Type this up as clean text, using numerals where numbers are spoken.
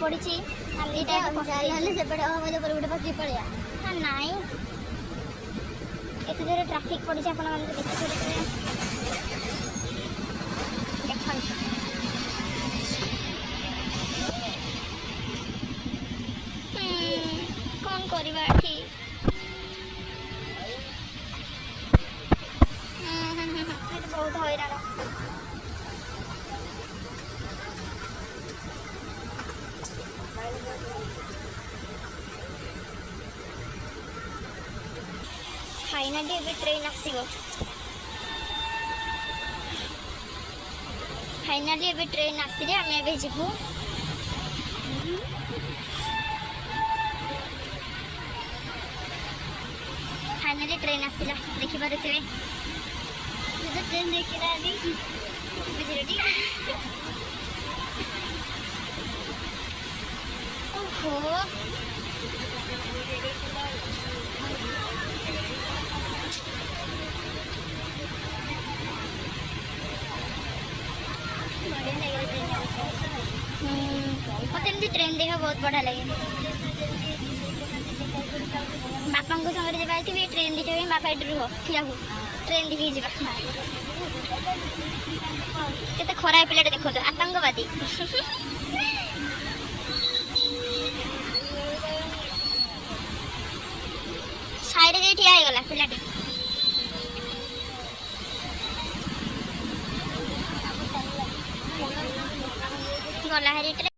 पड़ी नाई एत जोर ट्राफिक पड़ी आप कौन करवा बहुत हैरान फाइनाली एबे ट्रेन आसीबो फाइनाली एबे ट्रेन आसीले आमे एबे जिबु फाइनाली ट्रेन आसीला देखि पारुथिबे तो ट्रेन देखि रानी बुझिरटी ओहो मत ट्रेन देखा बहुत बढ़िया लगे बापा संगे जब आई ट्रेन देखा बापा ये रुह ठिया ट्रेन देखिए जा के खराब पिला देखो आतंकवादी साइड में ठिया हो गला पिलाटी गला हेरी